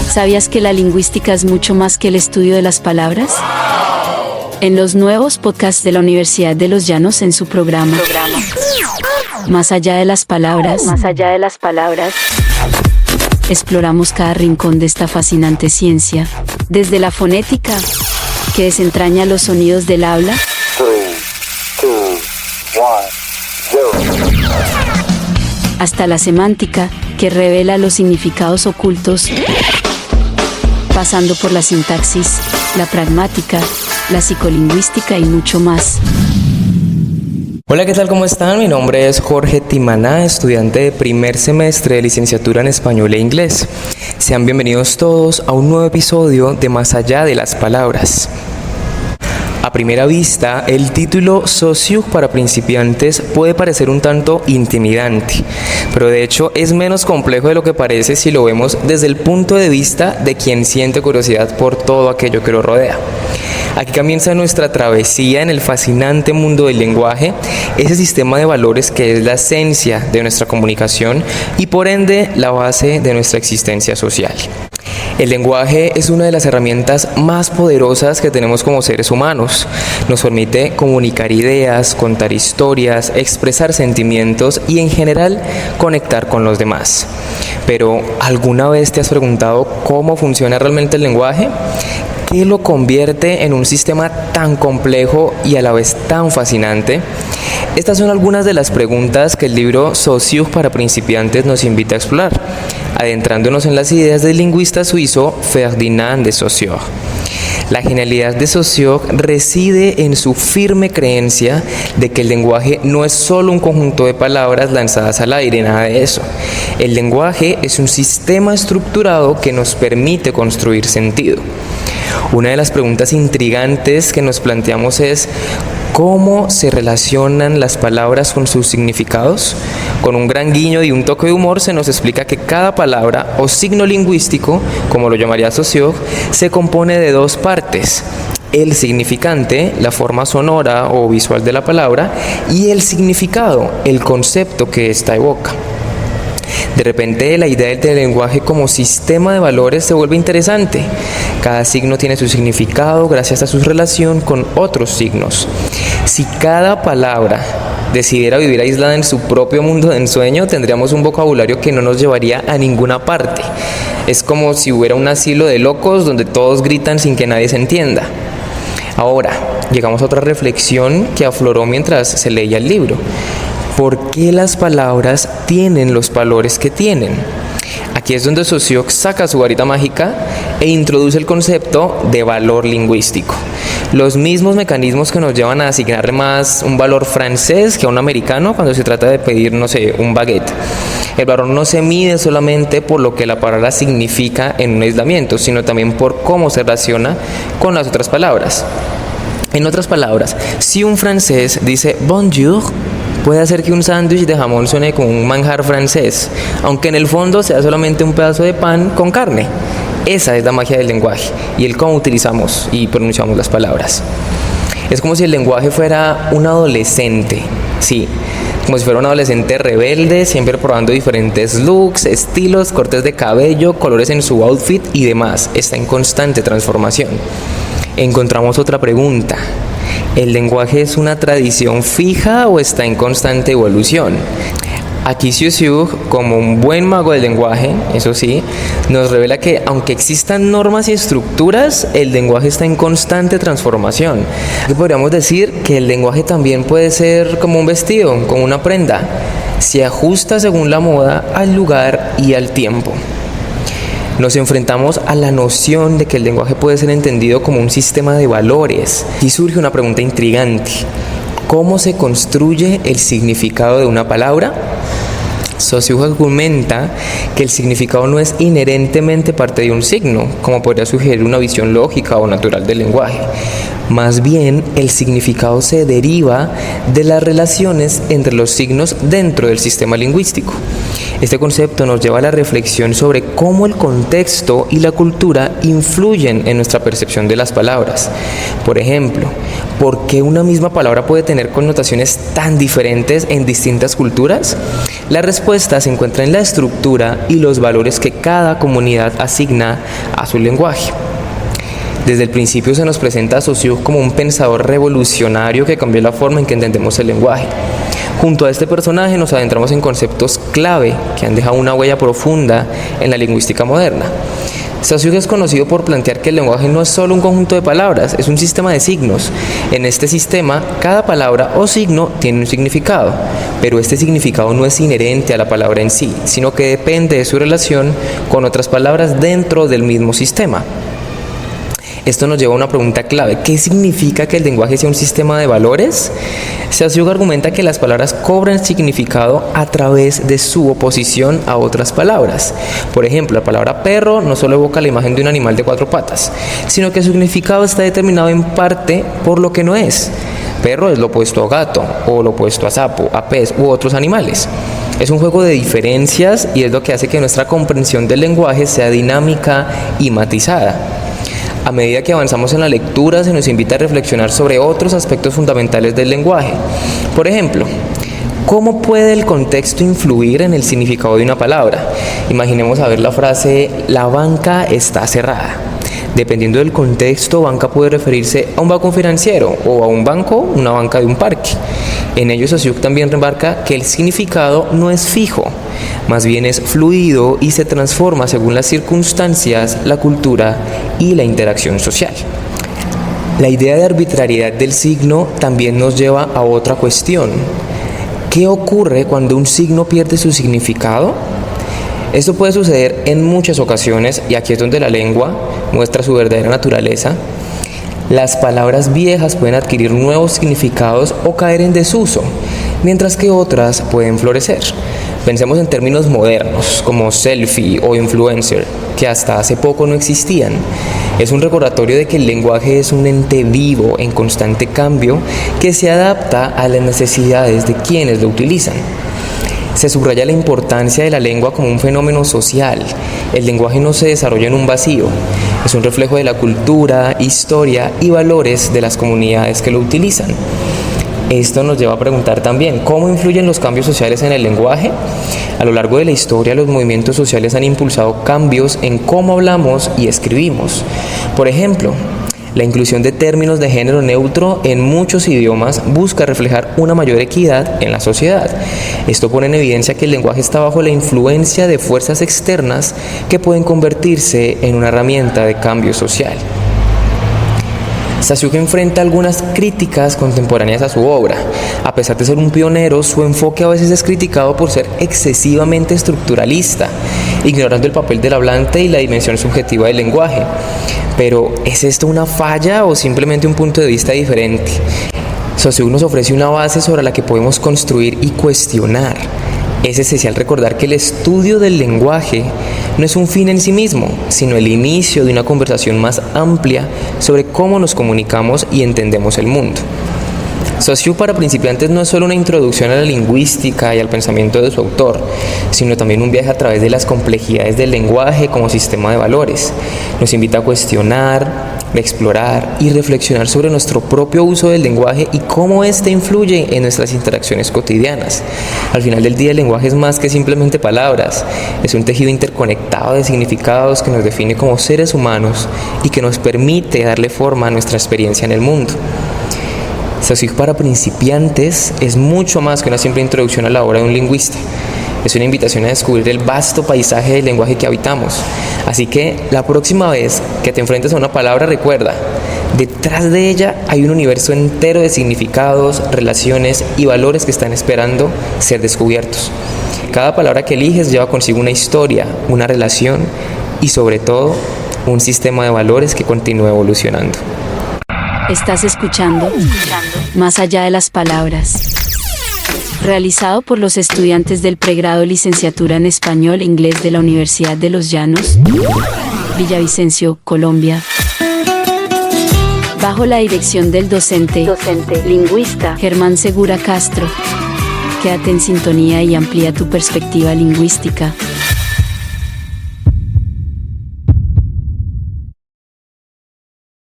¿Sabías que la lingüística es mucho más que el estudio de las palabras? En los nuevos podcasts de la Universidad de los Llanos en su programa Más allá de las palabras, exploramos cada rincón de esta fascinante ciencia, desde la fonética, que desentraña los sonidos del habla, 3, 2, 1, 0. hasta la semántica, que revela los significados ocultos, pasando por la sintaxis, la pragmática, la psicolingüística y mucho más. Hola, ¿qué tal? ¿Cómo están? Mi nombre es Jorge Timaná, estudiante de primer semestre de licenciatura en español e inglés. Sean bienvenidos todos a un nuevo episodio de Más allá de las palabras. A primera vista, el título Sociug para principiantes puede parecer un tanto intimidante, pero de hecho es menos complejo de lo que parece si lo vemos desde el punto de vista de quien siente curiosidad por todo aquello que lo rodea. Aquí comienza nuestra travesía en el fascinante mundo del lenguaje, ese sistema de valores que es la esencia de nuestra comunicación y por ende la base de nuestra existencia social. El lenguaje es una de las herramientas más poderosas que tenemos como seres humanos. Nos permite comunicar ideas, contar historias, expresar sentimientos y en general conectar con los demás. Pero, ¿alguna vez te has preguntado cómo funciona realmente el lenguaje? ¿Qué lo convierte en un sistema tan complejo y a la vez tan fascinante? Estas son algunas de las preguntas que el libro Sociug para principiantes nos invita a explorar, adentrándonos en las ideas del lingüista suizo Ferdinand de Saussure. La genialidad de Saussure reside en su firme creencia de que el lenguaje no es solo un conjunto de palabras lanzadas al aire, nada de eso. El lenguaje es un sistema estructurado que nos permite construir sentido. Una de las preguntas intrigantes que nos planteamos es ¿cómo se relacionan las palabras con sus significados? Con un gran guiño y un toque de humor se nos explica que cada palabra o signo lingüístico, como lo llamaría Saussure, se compone de dos partes: el significante, la forma sonora o visual de la palabra, y el significado, el concepto que ésta evoca. De repente la idea del lenguaje como sistema de valores se vuelve interesante. Cada signo tiene su significado gracias a su relación con otros signos. Si cada palabra decidiera vivir aislada en su propio mundo de ensueño, tendríamos un vocabulario que no nos llevaría a ninguna parte. Es como si hubiera un asilo de locos donde todos gritan sin que nadie se entienda. Ahora, llegamos a otra reflexión que afloró mientras se leía el libro. ¿Por qué las palabras tienen los valores que tienen? Aquí es donde Saussure saca su varita mágica e introduce el concepto de valor lingüístico. Los mismos mecanismos que nos llevan a asignarle más un valor francés que a un americano cuando se trata de pedir, un baguette. El valor no se mide solamente por lo que la palabra significa en un aislamiento, sino también por cómo se relaciona con las otras palabras. En otras palabras, si un francés dice bonjour, puede hacer que un sándwich de jamón suene como un manjar francés, aunque en el fondo sea solamente un pedazo de pan con carne. Esa es la magia del lenguaje y el cómo utilizamos y pronunciamos las palabras. Es como si el lenguaje fuera un adolescente, sí, como si fuera un adolescente rebelde, siempre probando diferentes looks, estilos, cortes de cabello, colores en su outfit y demás. Está en constante transformación. Encontramos otra pregunta. ¿El lenguaje es una tradición fija o está en constante evolución? Aquí Saussure, como un buen mago del lenguaje, eso sí, nos revela que aunque existan normas y estructuras, el lenguaje está en constante transformación. Podríamos decir que el lenguaje también puede ser como un vestido, como una prenda. Se ajusta según la moda, al lugar y al tiempo. Nos enfrentamos a la noción de que el lenguaje puede ser entendido como un sistema de valores. Y surge una pregunta intrigante. ¿Cómo se construye el significado de una palabra? Saussure argumenta que el significado no es inherentemente parte de un signo, como podría sugerir una visión lógica o natural del lenguaje. Más bien, el significado se deriva de las relaciones entre los signos dentro del sistema lingüístico. Este concepto nos lleva a la reflexión sobre cómo el contexto y la cultura influyen en nuestra percepción de las palabras. Por ejemplo, ¿Por qué una misma palabra puede tener connotaciones tan diferentes en distintas culturas? La respuesta se encuentra en la estructura y los valores que cada comunidad asigna a su lenguaje. Desde el principio se nos presenta a Saussure como un pensador revolucionario que cambió la forma en que entendemos el lenguaje. Junto a este personaje nos adentramos en conceptos clave que han dejado una huella profunda en la lingüística moderna. Saussure es conocido por plantear que el lenguaje no es solo un conjunto de palabras, es un sistema de signos. En este sistema, cada palabra o signo tiene un significado, pero este significado no es inherente a la palabra en sí, sino que depende de su relación con otras palabras dentro del mismo sistema. Esto nos lleva a una pregunta clave. ¿Qué significa que el lenguaje sea un sistema de valores? Saussure argumenta que las palabras cobran significado a través de su oposición a otras palabras. Por ejemplo, la palabra perro no solo evoca la imagen de un animal de 4 patas, sino que su significado está determinado en parte por lo que no es. Perro es lo opuesto a gato, o lo opuesto a sapo, a pez u otros animales. Es un juego de diferencias y es lo que hace que nuestra comprensión del lenguaje sea dinámica y matizada. A medida que avanzamos en la lectura, se nos invita a reflexionar sobre otros aspectos fundamentales del lenguaje. Por ejemplo, ¿cómo puede el contexto influir en el significado de una palabra? Imaginemos a ver la frase, la banca está cerrada. Dependiendo del contexto, banca puede referirse a un banco financiero o a un banco, una banca de un parque. En ello, Saussure también remarca que el significado no es fijo, más bien es fluido y se transforma según las circunstancias, la cultura y la interacción social. La idea de arbitrariedad del signo también nos lleva a otra cuestión. ¿Qué ocurre cuando un signo pierde su significado? Esto puede suceder en muchas ocasiones y aquí es donde la lengua muestra su verdadera naturaleza. Las palabras viejas pueden adquirir nuevos significados o caer en desuso, mientras que otras pueden florecer. Pensemos en términos modernos como selfie o influencer, que hasta hace poco no existían. Es un recordatorio de que el lenguaje es un ente vivo en constante cambio que se adapta a las necesidades de quienes lo utilizan. Se subraya la importancia de la lengua como un fenómeno social. El lenguaje no se desarrolla en un vacío, es un reflejo de la cultura, historia y valores de las comunidades que lo utilizan. Esto nos lleva a preguntar también, ¿cómo influyen los cambios sociales en el lenguaje? A lo largo de la historia, los movimientos sociales han impulsado cambios en cómo hablamos y escribimos. Por ejemplo, la inclusión de términos de género neutro en muchos idiomas busca reflejar una mayor equidad en la sociedad. Esto pone en evidencia que el lenguaje está bajo la influencia de fuerzas externas que pueden convertirse en una herramienta de cambio social. Saussure enfrenta algunas críticas contemporáneas a su obra. A pesar de ser un pionero, su enfoque a veces es criticado por ser excesivamente estructuralista, ignorando el papel del hablante y la dimensión subjetiva del lenguaje. Pero, ¿es esto una falla o simplemente un punto de vista diferente? Saussure nos ofrece una base sobre la que podemos construir y cuestionar. Es esencial recordar que el estudio del lenguaje no es un fin en sí mismo, sino el inicio de una conversación más amplia sobre cómo nos comunicamos y entendemos el mundo. Saussure para principiantes no es solo una introducción a la lingüística y al pensamiento de su autor, sino también un viaje a través de las complejidades del lenguaje como sistema de valores. Nos invita a cuestionar, explorar y reflexionar sobre nuestro propio uso del lenguaje y cómo éste influye en nuestras interacciones cotidianas. Al final del día, el lenguaje es más que simplemente palabras, es un tejido interconectado de significados que nos define como seres humanos y que nos permite darle forma a nuestra experiencia en el mundo. Saussure para principiantes es mucho más que una simple introducción a la obra de un lingüista. Es una invitación a descubrir el vasto paisaje del lenguaje que habitamos. Así que la próxima vez que te enfrentes a una palabra, recuerda, detrás de ella hay un universo entero de significados, relaciones y valores que están esperando ser descubiertos. Cada palabra que eliges lleva consigo una historia, una relación y sobre todo un sistema de valores que continúa evolucionando. Estás escuchando Más allá de las palabras. Realizado por los estudiantes del pregrado Licenciatura en Español e Inglés de la Universidad de Los Llanos, Villavicencio, Colombia. Bajo la dirección del docente lingüista Germán Segura Castro. Quédate en sintonía y amplía tu perspectiva lingüística.